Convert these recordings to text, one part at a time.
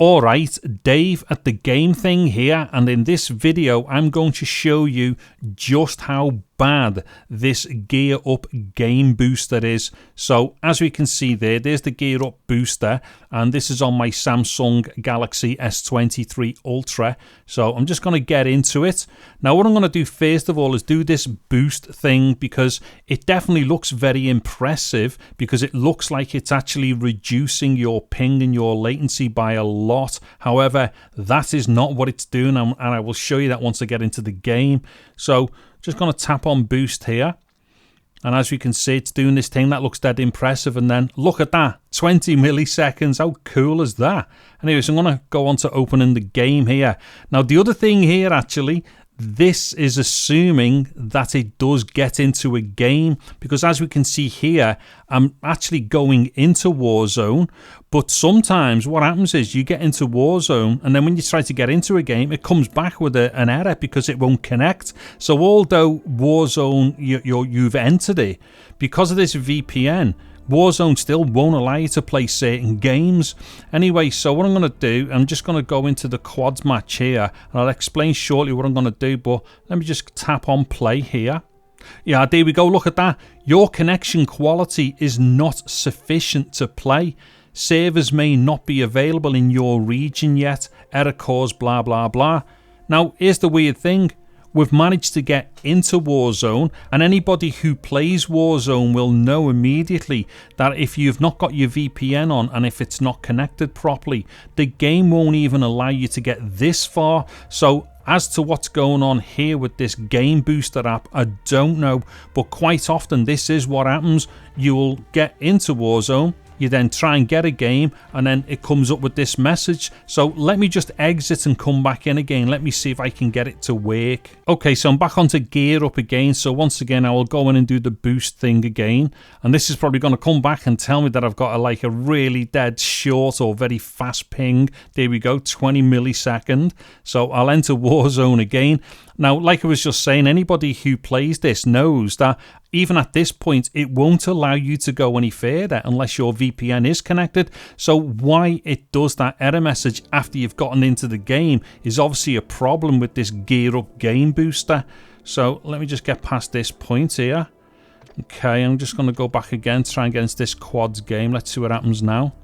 Alright, Dave at the Game Thing here, and in this video I'm going to show you just how bad this GearUp game booster is. So as we can see there's the GearUp booster, and this is on my Samsung Galaxy S23 Ultra. So I'm just going to get into it. Now what I'm going to do first of all is do this boost thing, because it definitely looks very impressive, because it looks like it's actually reducing your ping and your latency by a lot. However, that is not what it's doing, and I will show you that once I get into the game. So just going to tap on boost here, and as you can see it's doing this thing that looks dead impressive. And then look at that, 20 milliseconds. How cool is that? Anyway, so I'm going to go on to opening the game here. Now the other thing here, actually, this is assuming that it does get into a game, because as we can see here, I'm actually going into Warzone, but sometimes what happens is you get into Warzone, and then when you try to get into a game, it comes back with an error because it won't connect. So although Warzone, you've entered it, because of this VPN, Warzone still won't allow you to play certain games. Anyway, so what I'm going to do, I'm just going to go into the quads match here, and I'll explain shortly what I'm going to do, but let me just tap on play here. Yeah, there we go, look at that. Your connection quality is not sufficient to play. Servers may not be available in your region yet. Error cause blah blah blah. Now here's the weird thing. We've managed to get into Warzone, and anybody who plays Warzone will know immediately that if you've not got your VPN on and if it's not connected properly, the game won't even allow you to get this far. So as to what's going on here with this game booster app, I don't know, but quite often this is what happens. You will get into Warzone, you then try and get a game, and then it comes up with this message. So let me just exit and come back in again. Let me see if I can get it to work. Okay, so I'm back onto GearUp again. So once again, I will go in and do the boost thing again. And this is probably going to come back and tell me that I've got a really dead short or very fast ping. There we go, 20 millisecond. So I'll enter Warzone again. Now, like I was just saying, anybody who plays this knows that even at this point, it won't allow you to go any further unless your VPN is connected. So why it does that error message after you've gotten into the game is obviously a problem with this GearUp game booster. So let me just get past this point here. Okay, I'm just going to go back again, try and get into this quads game. Let's see what happens now.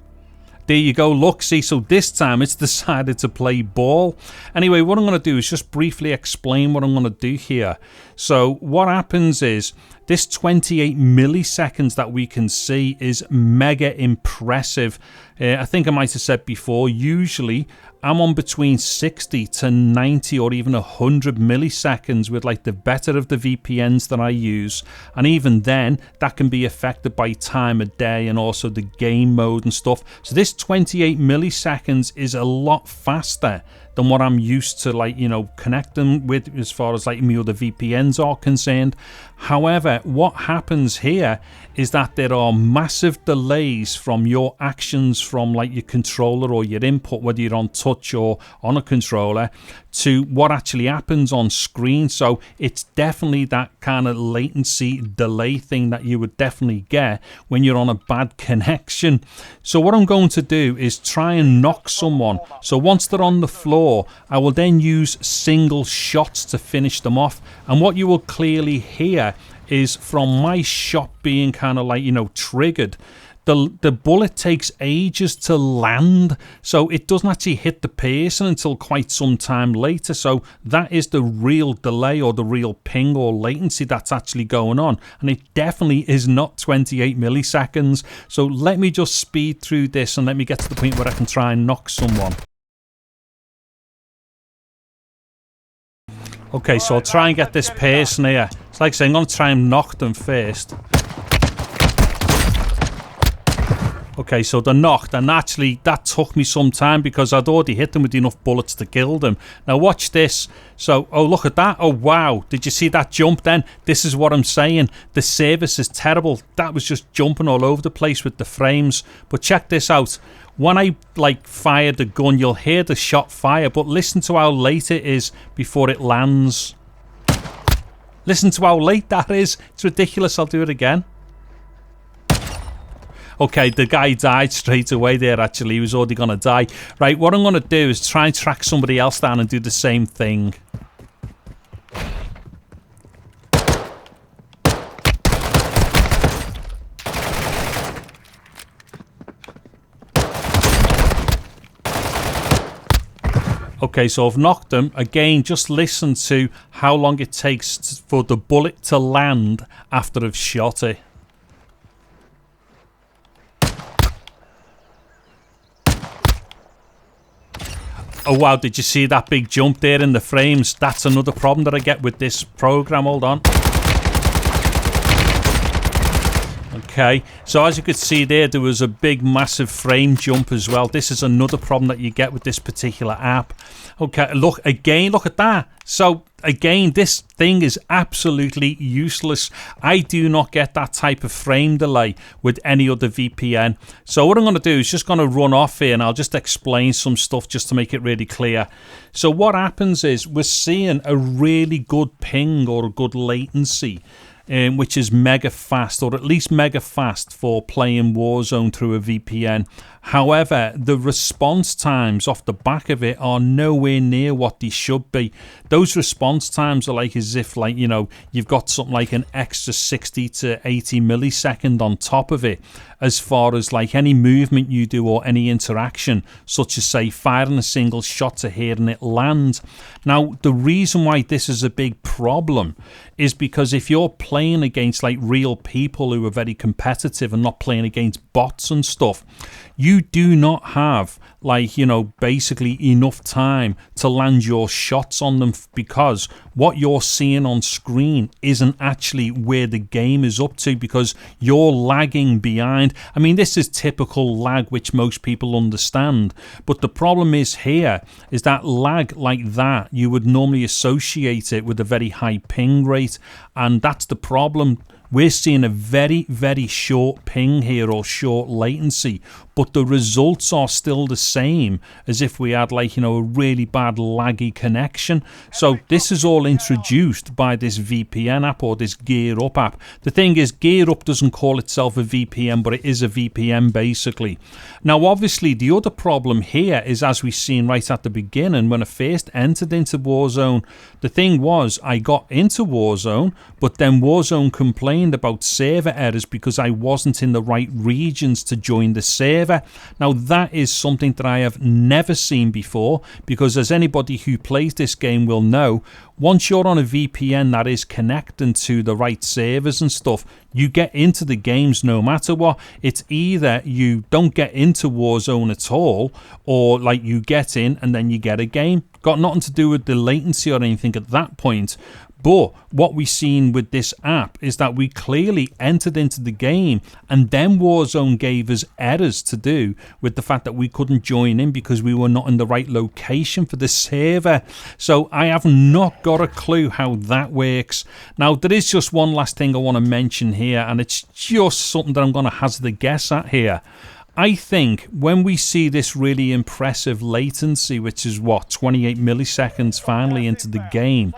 There you go, look, see, so this time it's decided to play ball. Anyway, what I'm going to do is just briefly explain what I'm going to do here. So what happens is this 28 milliseconds that we can see is mega impressive. I think I might have said before, usually I'm on between 60 to 90 or even 100 milliseconds with like the better of the VPNs that I use. And even then, that can be affected by time of day and also the game mode and stuff. So this 28 milliseconds is a lot faster than what I'm used to, like, you know, connecting with as far as like me other VPNs are concerned. However, what happens here is that there are massive delays from your actions from like your controller or your input, whether you're on touch or on a controller, to what actually happens on screen. So it's definitely that kind of latency delay thing that you would definitely get when you're on a bad connection. So what I'm going to do is try and knock someone. So once they're on the floor, I will then use single shots to finish them off. And what you will clearly hear is from my shot being kind of like, you know, triggered, the bullet takes ages to land, so it doesn't actually hit the person until quite some time later. So that is the real delay or the real ping or latency that's actually going on, and it definitely is not 28 milliseconds. So let me just speed through this and let me get to the point where I can try and knock someone. Okay, so I'll try and get this person here. It's like saying I'm going to try and knock them first. Okay, so they're knocked, and actually that took me some time because I'd already hit them with enough bullets to kill them. Now watch this. So, oh, look at that. Oh, wow. Did you see that jump then? This is what I'm saying. The service is terrible. That was just jumping all over the place with the frames. But check this out. When I like fire the gun, you'll hear the shot fire, but listen to how late it is before it lands. Listen to how late that is. It's ridiculous. I'll do it again. Okay, the guy died straight away there, actually. He was already going to die. Right, what I'm going to do is try and track somebody else down and do the same thing. Okay, so I've knocked him. Again, just listen to how long it takes for the bullet to land after I've shot it. Oh wow, did you see that big jump there in the frames? That's another problem that I get with this program. Hold on. Okay, so as you could see there was a big massive frame jump as well. This is another problem that you get with this particular app. Okay, look again, look at that. So again, this thing is absolutely useless. I do not get that type of frame delay with any other VPN. So what I'm going to do is just going to run off here and I'll just explain some stuff just to make it really clear. So what happens is we're seeing a really good ping or a good latency, which is mega fast, or at least mega fast for playing Warzone through a VPN. However, the response times off the back of it are nowhere near what they should be. Those response times are like as if, like, you know, you've got something like an extra 60 to 80 millisecond on top of it, as far as like any movement you do or any interaction, such as say firing a single shot to hearing it land. Now, the reason why this is a big problem is because if you're playing against like real people who are very competitive and not playing against bots and stuff, you do not have, like, you know, basically enough time to land your shots on them, because what you're seeing on screen isn't actually where the game is up to, because you're lagging behind. I mean, this is typical lag, which most people understand, but the problem is here is that lag like that, you would normally associate it with a very high ping rate, and that's the problem. We're seeing a very, very short ping here, or short latency, but the results are still the same as if we had, like, you know, a really bad laggy connection. So this is all introduced by this VPN app, or this GearUp app. The thing is, GearUp doesn't call itself a VPN, but it is a VPN basically. Now, obviously, the other problem here is, as we've seen right at the beginning, when I first entered into Warzone, the thing was, I got into Warzone, but then Warzone complained about server errors because I wasn't in the right regions to join the server. Now, that is something that I have never seen before, because as anybody who plays this game will know, once you're on a VPN that is connecting to the right servers and stuff, you get into the games no matter what. It's either you don't get into Warzone at all, or like you get in and then you get a game. Got nothing to do with the latency or anything at that point. But what we've seen with this app is that we clearly entered into the game, and then Warzone gave us errors to do with the fact that we couldn't join in because we were not in the right location for the server. So I have not got a clue how that works. Now, there is just one last thing I want to mention here, and it's just something that I'm going to hazard a guess at here. I think when we see this really impressive latency, which is what, 28 milliseconds finally into the game,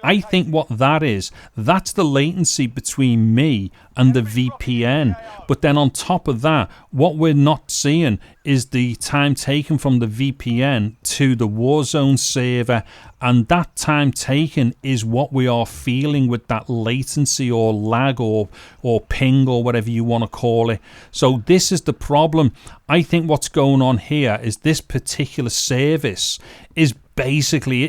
I think what that is, that's the latency between me and the VPN. But then on top of that, what we're not seeing is the time taken from the VPN to the Warzone server, and that time taken is what we are feeling with that latency or lag or ping or whatever you want to call it. So this is the problem. I think what's going on here is this particular service is basically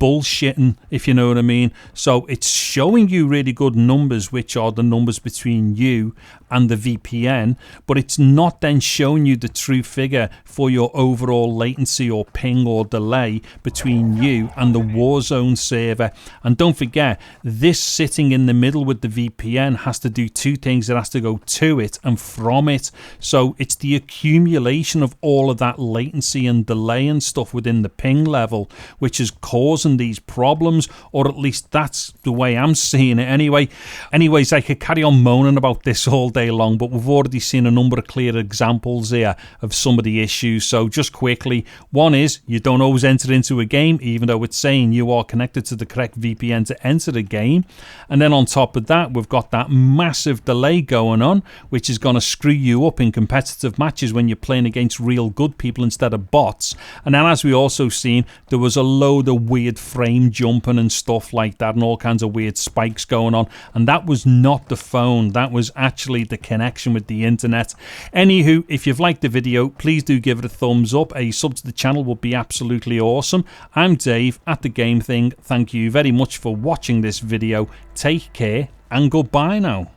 bullshitting, if you know what I mean. So it's showing you really good numbers, which are the numbers between you and the VPN, but it's not then showing you the true figure for your overall latency or ping or delay between you and the Warzone server. And don't forget, this sitting in the middle with the VPN has to do two things. It has to go to it and from it. So it's the accumulation of all of that latency and delay and stuff within the ping ping level, which is causing these problems, or at least that's the way I'm seeing it anyway. Anyways, I could carry on moaning about this all day long, but we've already seen a number of clear examples here of some of the issues. So just quickly, one is you don't always enter into a game, even though it's saying you are connected to the correct VPN to enter the game. And then on top of that, we've got that massive delay going on, which is going to screw you up in competitive matches when you're playing against real good people instead of bots. And then, as we also seen, there was a load of weird frame jumping and stuff like that, and all kinds of weird spikes going on. And that was not the phone, that was actually the connection with the internet. Anywho, if you've liked the video, please do give it a thumbs up. A sub to the channel would be absolutely awesome. I'm Dave at The Game Thing. Thank you very much for watching this video. Take care and goodbye now.